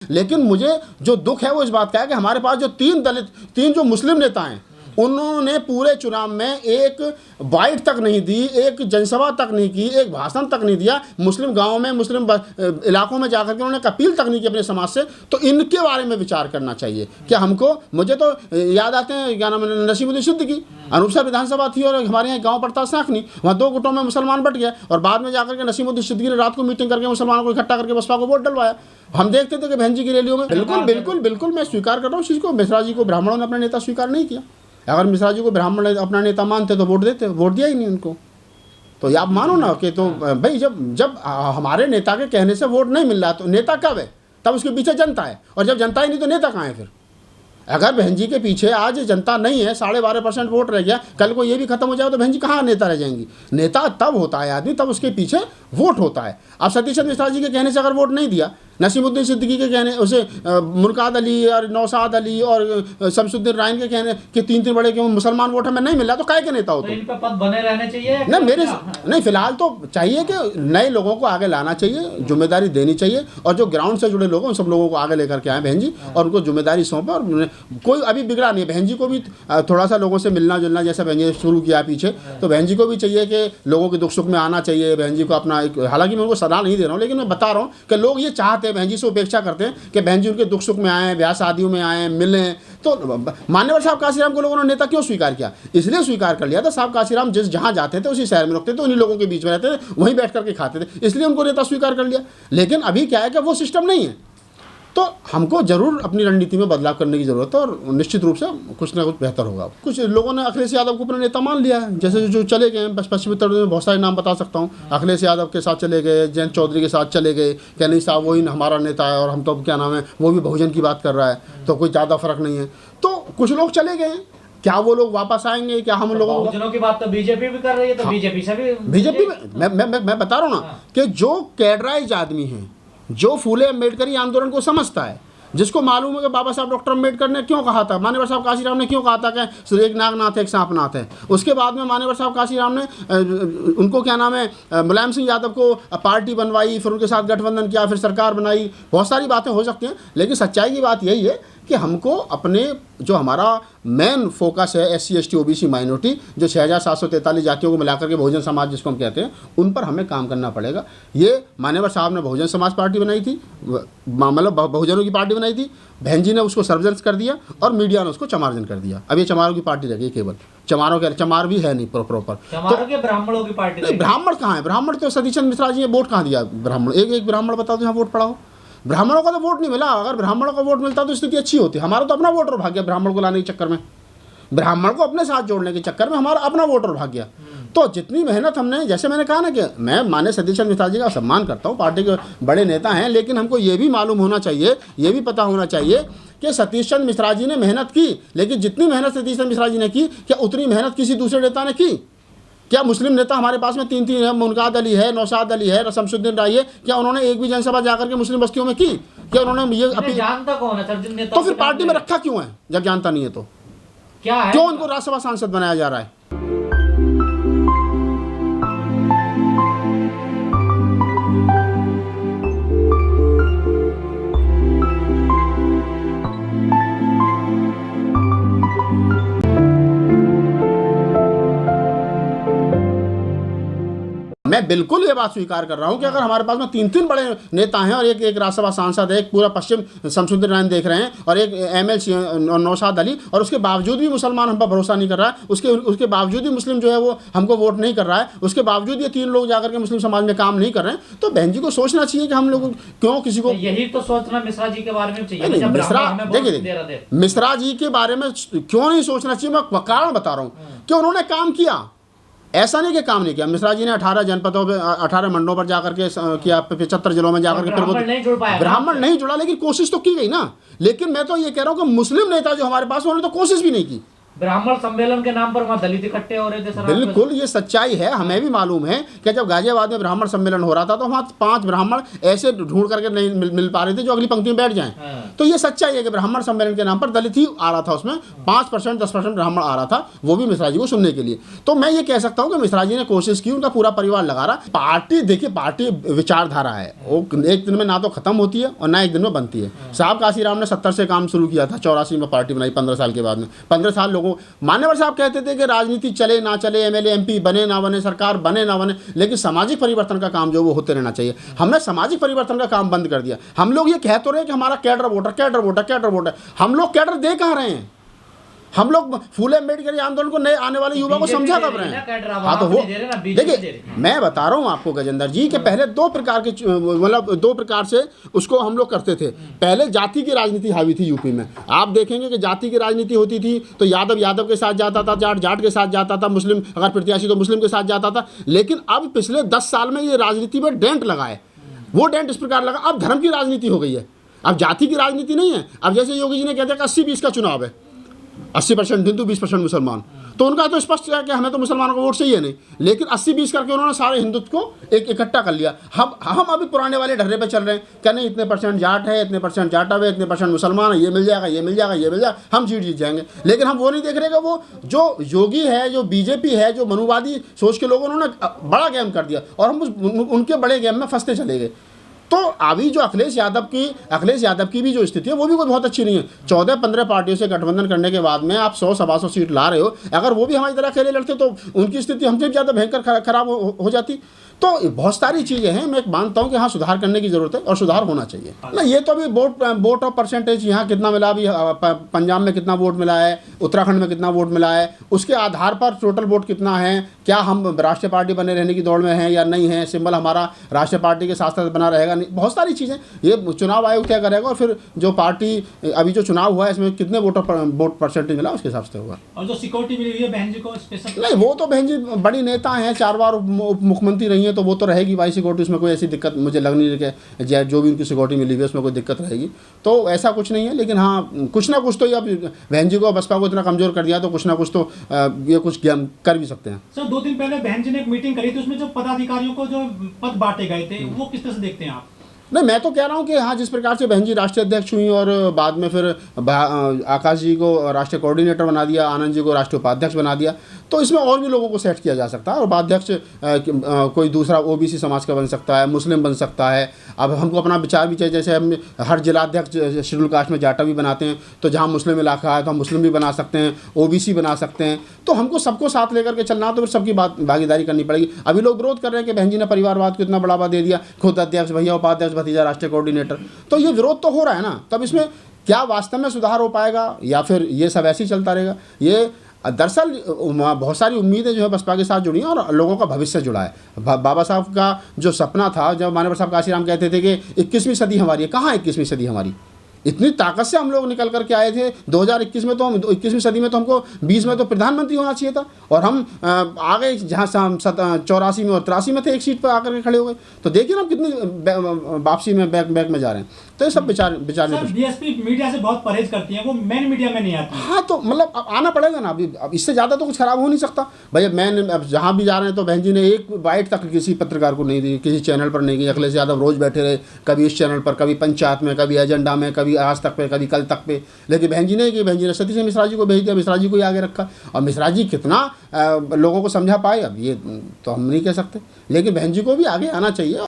लेकिन मुझे जो दुख है वो इस बात का है कि हमारे पास जो तीन जो मुस्लिम नेता हैं, उन्होंने पूरे चुनाव में एक बाइट तक नहीं दी, एक जनसभा तक नहीं की, एक भाषण तक नहीं दिया, मुस्लिम गांवों में, मुस्लिम इलाकों में जाकर के उन्होंने अपील तक नहीं की अपने समाज से। तो इनके बारे में विचार करना चाहिए कि हमको, मुझे तो याद आते हैं क्या नाम है, नसीमुद्दीन सिद्दीकी, अनूपसर विधानसभा थी और हमारे यहाँ गाँव पड़ता साखनी, वहाँ 2 गुटों में मुसलमान बट गया और बाद में जाकर के नसीमुद्दीन सिद्दीकी ने रात को मीटिंग करके मुसलमानों को इकट्ठा करके बसपा को वोट डलवाया। हम देखते थे कि बहन जी की रैलियों में। बिल्कुल मैं स्वीकार कर रहा हूँ उस चीज़ को। मिश्रा जी को ब्राह्मणों ने अपना नेता स्वीकार नहीं किया। अगर मिश्रा जी को ब्राह्मण अपना नेता मानते तो वोट देते, वोट दिया ही नहीं उनको। तो ये आप मानो ना कि तो भाई जब हमारे नेता के कहने से वोट नहीं मिल रहा तो नेता कब है? तब उसके पीछे जनता है, और जब जनता ही नहीं तो नेता कहाँ है फिर? अगर बहन जी के पीछे आज जनता नहीं है, 12.5% वोट रह गया, कल को ये भी खत्म हो जाए तो बहन जी कहाँ नेता रह जाएंगी? नेता तब होता है आदमी, तब उसके पीछे वोट होता है। अब सतीश चंद्र मिश्रा जी के कहने से अगर वोट नहीं दिया, नसीमुद्दीन सिद्दीकी के कहने, उसे मुनकाद अली और नौशाद अली और शमसुद्दीन रायन के कहने कि 3 बड़े क्यों मुसलमान वोट हमें नहीं मिल रहा, तो काय के नेता हो? तो इन पे पद बने रहने चाहिए ना मेरे नहीं, फिलहाल तो चाहिए कि नए लोगों को आगे लाना चाहिए, जिम्मेदारी देनी चाहिए, और जो ग्राउंड से जुड़े लोग हैं उन सब लोगों को आगे लेकर के आए बहन जी, और उनको जिम्मेदारी सौंपे। और कोई अभी बिगड़ा नहीं है, बहन जी को भी थोड़ा सा लोगों से मिलना जुलना जैसा बहन जी ने शुरू किया पीछे, तो बहन जी को भी चाहिए कि लोगों के दुख सुख में आना चाहिए। बहन जी को अपना, हालांकि मैं उनको सलाह नहीं दे रहा हूँ, लेकिन मैं बता रहा हूँ कि लोग ये चाहते हैं, बहन जी से उपेक्षा करते हैं कि बहन जी उनके दुख सुख में आए, ब्याह शादियों में आए, मिलें। तो मान्यवर साहब काशीराम को लोगों ने नेता क्यों स्वीकार किया? इसलिए स्वीकार कर लिया था, साहब काशीराम जहाँ जाते थे उसी शहर में रुकते थे, उन्हीं लोगों के बीच में रहते थे, वहीं बैठ करके खाते थे, इसलिए उनको नेता स्वीकार कर लिया। लेकिन अभी क्या है कि वो सिस्टम नहीं है, तो हमको जरूर अपनी रणनीति में बदलाव करने की जरूरत है, और निश्चित रूप से कुछ ना कुछ बेहतर होगा। कुछ लोगों ने अखिलेश यादव को अपना नेता मान लिया है, जैसे जो चले गए, बस पश्चिमी उत्तर में बहुत सारे नाम बता सकता हूँ। अखिलेश यादव के साथ चले गए, जयंत चौधरी के साथ चले गए, क्या नहीं साहब वही हमारा नेता है, और हम तो क्या नाम है, वो भी बहुजन की बात कर रहा है, तो कोई ज़्यादा फर्क नहीं है। तो कुछ लोग चले गए, क्या वो लोग वापस आएंगे? क्या हम लोगों बहुजनों की बात तो बीजेपी भी कर रही है, तो हाँ, बीजेपी से भी मैं बता रहा हूँ ना कि जो कैडराइज आदमी है, जो फूले अम्बेडकरी आंदोलन को समझता है, जिसको मालूम है कि बाबा साहब डॉक्टर अम्बेडकर ने क्यों कहा था, मान्यवर साहब काशीराम ने क्यों कहा था कि एक नागनाथ है एक सांपनाथ है, उसके बाद में मान्यवर साहब काशीराम ने उनको क्या नाम है, मुलायम सिंह यादव को पार्टी बनवाई, फिर उनके साथ गठबंधन किया, फिर सरकार बनाई, बहुत सारी बातें हो सकती हैं, लेकिन सच्चाई की बात यही है कि हमको अपने जो हमारा मेन फोकस है SC ST OBC माइनॉरिटी, जो 6743 जातियों को मिलाकर के बहुजन समाज जिसको हम कहते हैं, उन पर हमें काम करना पड़ेगा। ये मान्यवर साहब ने बहुजन समाज पार्टी बनाई थी, मतलब बहुजनों की पार्टी बनाई थी, बहन जी ने उसको सर्वजन कर दिया और मीडिया ने उसको चमारजन कर दिया। अब ये चमारों की पार्टी रह गई, केवल चमारों के, चमार भी है नहीं प्रॉपर, तो ब्राह्मणों की पार्टी। ब्राह्मण कहाँ है? ब्राह्मण तो सतीश चंद्र मिश्रा जी ने वोट कहाँ दिया? ब्राह्मण एक ब्राह्मण बताओ तो यहाँ वोट पड़ा हो? ब्राह्मणों का तो वोट नहीं मिला। अगर ब्राह्मणों का वोट मिलता तो स्थिति अच्छी होती। हमारा तो अपना वोटर भाग गया ब्राह्मण को लाने के चक्कर में, ब्राह्मण को अपने साथ जोड़ने के चक्कर में हमारा अपना वोटर भाग गया। तो जितनी मेहनत हमने, जैसे मैंने कहा ना कि मैं माननीय सतीश चंद्र मिश्रा जी का सम्मान करता हूँ, पार्टी के बड़े नेता हैं, लेकिन हमको ये भी मालूम होना चाहिए, ये भी पता होना चाहिए कि सतीश चंद्र मिश्रा जी ने मेहनत की, लेकिन जितनी मेहनत सतीश चंद्र मिश्रा जी ने की, क्या उतनी मेहनत किसी दूसरे नेता ने की? क्या मुस्लिम नेता हमारे पास में 3 है, मुनकाद अली है, नौशाद अली है, शमसुद्दीन राय है, क्या उन्होंने एक भी जनसभा जाकर के मुस्लिम बस्तियों में की? क्या उन्होंने ये जानता कौन है सर जिन नेता? तो फिर पार्टी में रखा क्यों है जब जानता नहीं है? तो क्या है, क्यों उनको राज्यसभा सांसद बनाया जा रहा है? मैं बिल्कुल ये बात स्वीकार कर रहा हूं कि अगर हमारे पास में 3 बड़े नेता हैं और एक राज्यसभा सांसद है, एक पूरा पश्चिम शमसुद्दीन रायन देख रहे हैं, और एक MLC नौशाद अली, और उसके बावजूद भी मुसलमान हम पर भरोसा नहीं कर रहा है, उसके बावजूद भी मुस्लिम जो है वो हमको वोट नहीं कर रहा है, उसके बावजूद ये 3 लोग जाकर के मुस्लिम समाज में काम नहीं कर रहे हैं, तो बहन जी को सोचना चाहिए कि हम लोग क्यों किसी को, यही तो सोचना मिश्रा जी के बारे में चाहिए। देखिए मिश्रा जी के बारे में क्यों नहीं सोचना चाहिए, मैं कारण बता रहा हूँ कि उन्होंने काम किया। ऐसा नहीं कि काम नहीं किया। मिश्रा जी ने 18 जनपदों पे, 18 मंडलों पर जाकर के किया, 75 जिलों में जाकर के, ब्राह्मण नहीं जुड़ा, लेकिन कोशिश तो की गई ना। लेकिन मैं तो ये कह रहा हूँ कि मुस्लिम नेता जो हमारे पास, उन्होंने तो कोशिश भी नहीं की। ब्राह्मण सम्मेलन के नाम पर वहाँ दलित इकट्ठे हो रहे थे सर। बिल्कुल, ये सच्चाई है। हमें भी मालूम है कि जब गाजियाबाद में ब्राह्मण सम्मेलन हो रहा था तो वहाँ 5 ब्राह्मण ऐसे ढूंढ करके नहीं मिल पा रहे थे जो अगली पंक्ति में बैठ जाएं। तो ये सच्चाई है कि ब्राह्मण सम्मेलन के नाम पर दलित ही आ रहा था, उसमें 5% 10% ब्राह्मण आ रहा था, वो भी मिश्रा जी को सुनने के लिए। तो मैं ये कह सकता हूँ कि मिश्रा जी ने कोशिश की, उनका पूरा परिवार लगा रहा। पार्टी देखिए, पार्टी विचारधारा है, वो एक दिन में ना तो खत्म होती है और ना एक दिन में बनती है। साहब काशीराम ने 70 से काम शुरू किया था, 84 में पार्टी बनाई, 15 साल के बाद में 15 साल लोगों। मान्यवर साहब कहते थे कि राजनीति चले ना चले, एमएलए एमपी बने ना बने, सरकार बने ना बने, लेकिन सामाजिक परिवर्तन का काम जो वो होते रहना चाहिए। हमने सामाजिक परिवर्तन का काम बंद कर दिया। हम लोग ये कह तो रहे कि हमारा cadre voter cadre voter cadre voter, हम लोग कैडर दे कहाँ रहे हैं? हम लोग फूले अम्बेडकर आंदोलन को नए आने वाले युवा को समझा कब रहे हैं? हाँ, तो वो देखिए, मैं बता रहा हूँ आपको गजेंद्र जी कि पहले 2 प्रकार के, मतलब 2 प्रकार से उसको हम लोग करते थे। पहले जाति की राजनीति हावी थी यूपी में। आप देखेंगे कि जाति की राजनीति होती थी तो यादव यादव के साथ जाता था, जाट जाट के साथ जाता था, मुस्लिम अगर प्रत्याशी तो मुस्लिम के साथ जाता था। लेकिन अब पिछले 10 साल में ये राजनीति में डेंट लगा है। वो डेंट इस प्रकार लगा, अब धर्म की राजनीति हो गई है, अब जाति की राजनीति नहीं है। अब जैसे योगी जी ने कहते हैं कि 80-20 का चुनाव है, 80% हिंदू 20% मुसलमान, तो उनका तो स्पष्ट है कि हमें तो मुसलमानों को वोट चाहिए नहीं, लेकिन 80-20 करके उन्होंने सारे हिंदुत्व को एक इकट्ठा कर लिया। हम अभी पुराने वाले ढर्रे पे चल रहे हैं क्या? नहीं, इतने % जाट है, इतने % जाटव है, इतने % मुसलमान है, ये मिल जाएगा, ये मिल जाएगा, ये मिल जाएगा, हम जीत जाएंगे। लेकिन हम वो नहीं देख रहे कि वो जो योगी है, जो बीजेपी है, जो मनुवादी सोच के लोगों, उन्होंने बड़ा गेम कर दिया और हम उनके बड़े गेम में फंसते चले गए। तो अभी जो अखिलेश यादव की भी जो स्थिति है वो भी कोई बहुत अच्छी नहीं है। 14-15 पार्टियों से गठबंधन करने के बाद में आप 100-125 सीट ला रहे हो। अगर वो भी हमारी तरह अकेले लड़ते तो उनकी स्थिति हमसे भी ज़्यादा भयंकर खराब हो जाती। तो बहुत सारी चीज़ें हैं, मैं मानता हूँ कि हाँ, सुधार करने की ज़रूरत है और सुधार होना चाहिए ना। ये तो अभी वोट और परसेंटेज यहाँ कितना मिला, अभी पंजाब में कितना वोट मिला है, उत्तराखंड में कितना वोट मिला है, उसके आधार पर टोटल वोट कितना है, क्या हम राष्ट्रीय पार्टी बने रहने की दौड़ में हैं या नहीं है, सिंबल हमारा राष्ट्रीय पार्टी के साथ साथ बना रहेगा नहीं, बहुत सारी चीज़ें ये चुनाव आयोग तय करेगा। और फिर जो पार्टी अभी जो चुनाव हुआ है इसमें कितने वोट परसेंटेज मिला उसके हिसाब से होगा। और जो सिक्योरिटी मिली हुई है बहन जी को स्पेशल, नहीं, वो तो बहन जी बड़ी नेता हैं, 4 बार उप मुख्यमंत्री रही हैं, तो वो तो रहेगी भाई सिक्योरिटी, उसमें कोई ऐसी दिक्कत मुझे लग नहीं रही कि जो भी उनकी सिक्योरिटी मिली हुई है उसमें कोई दिक्कत रहेगी, तो ऐसा कुछ नहीं है। लेकिन हाँ, कुछ ना कुछ तो, अब बहन जी को बसपा को इतना कमज़ोर कर दिया तो कुछ ना कुछ तो ये कुछ कर भी सकते हैं। सर, 2 दिन पहले बहन जी ने एक मीटिंग करी थी, उसमें जो पदाधिकारियों को जो पद बांटे गए थे वो किस तरह से देखते हैं आप? नहीं, मैं तो कह रहा हूँ कि हाँ, जिस प्रकार से बहन जी राष्ट्रीय अध्यक्ष हुई और बाद में फिर आकाश जी को राष्ट्रीय कोऑर्डिनेटर बना दिया, आनंद जी को राष्ट्रीय उपाध्यक्ष बना दिया, तो इसमें और भी लोगों को सेट किया जा सकता है। और उपाध्यक्ष कोई दूसरा ओबीसी समाज का बन सकता है, मुस्लिम बन सकता है। अब हमको अपना विचार भी चाहिए, जैसे हम हर जिलाध्यक्ष शेड्यूल कास्ट में जाटा भी बनाते हैं, तो जहाँ मुस्लिम इलाका है तो हम मुस्लिम भी बना सकते हैं, ओबीसी बना सकते हैं। तो हमको सबको साथ लेकर के चलना, तो फिर सबकी भागीदारी करनी पड़ेगी। अभी लोग विरोध कर रहे हैं कि बहन जी ने परिवारवाद को इतना बढ़ावा दे दिया, खुद अध्यक्ष भैया, उपाध्यक्ष भतीजा, राष्ट्रीय कोऑर्डिनेटर, तो ये विरोध तो हो रहा है ना। तब इसमें क्या वास्तव में सुधार हो पाएगा या फिर ये सब ऐसे ही चलता रहेगा? ये दरअसल बहुत सारी उम्मीदें जो है बसपा के साथ जुड़ी हैं और लोगों का भविष्य जुड़ा है। बाबा साहब का जो सपना था, जब मानवर साहब काशीराम कहते थे कि 21वीं सदी हमारी है, कहाँ 21वीं सदी हमारी? इतनी ताकत से हम लोग निकल करके आए थे 2021 में, तो हम 21वीं सदी में तो हमको 20 में तो प्रधानमंत्री होना चाहिए था, और हम आ गए जहाँ से हम 84 में और 83 में थे, एक सीट पर आकर के खड़े हो गए। तो देखिए ना, हम कितनी वापसी में बैक में जा रहे हैं। तो ये सब विचार बीएसपी मीडिया से बहुत परहेज करती है, वो मेन मीडिया में नहीं आती। हाँ, तो मतलब अब आना पड़ेगा ना। अब इससे ज़्यादा तो कुछ खराब हो नहीं सकता भैया। अब जहाँ भी जा रहे हैं तो बहन जी ने एक बाइट तक किसी पत्रकार को नहीं दी, किसी चैनल पर नहीं की। अखिलेश यादव रोज़ बैठे रहे, कभी इस चैनल पर, कभी पंचायत में, कभी एजेंडा में, कभी आज तक पे, कभी कल तक पे। लेकिन बहन जी ने कि बहन जी ने सतीश मिश्रा जी को भेज दिया, मिश्रा जी को ही आगे रखा। और मिश्रा जी कितना लोगों को समझा पाए अब ये तो हम नहीं कह सकते, लेकिन बहन जी को भी आगे आना चाहिए।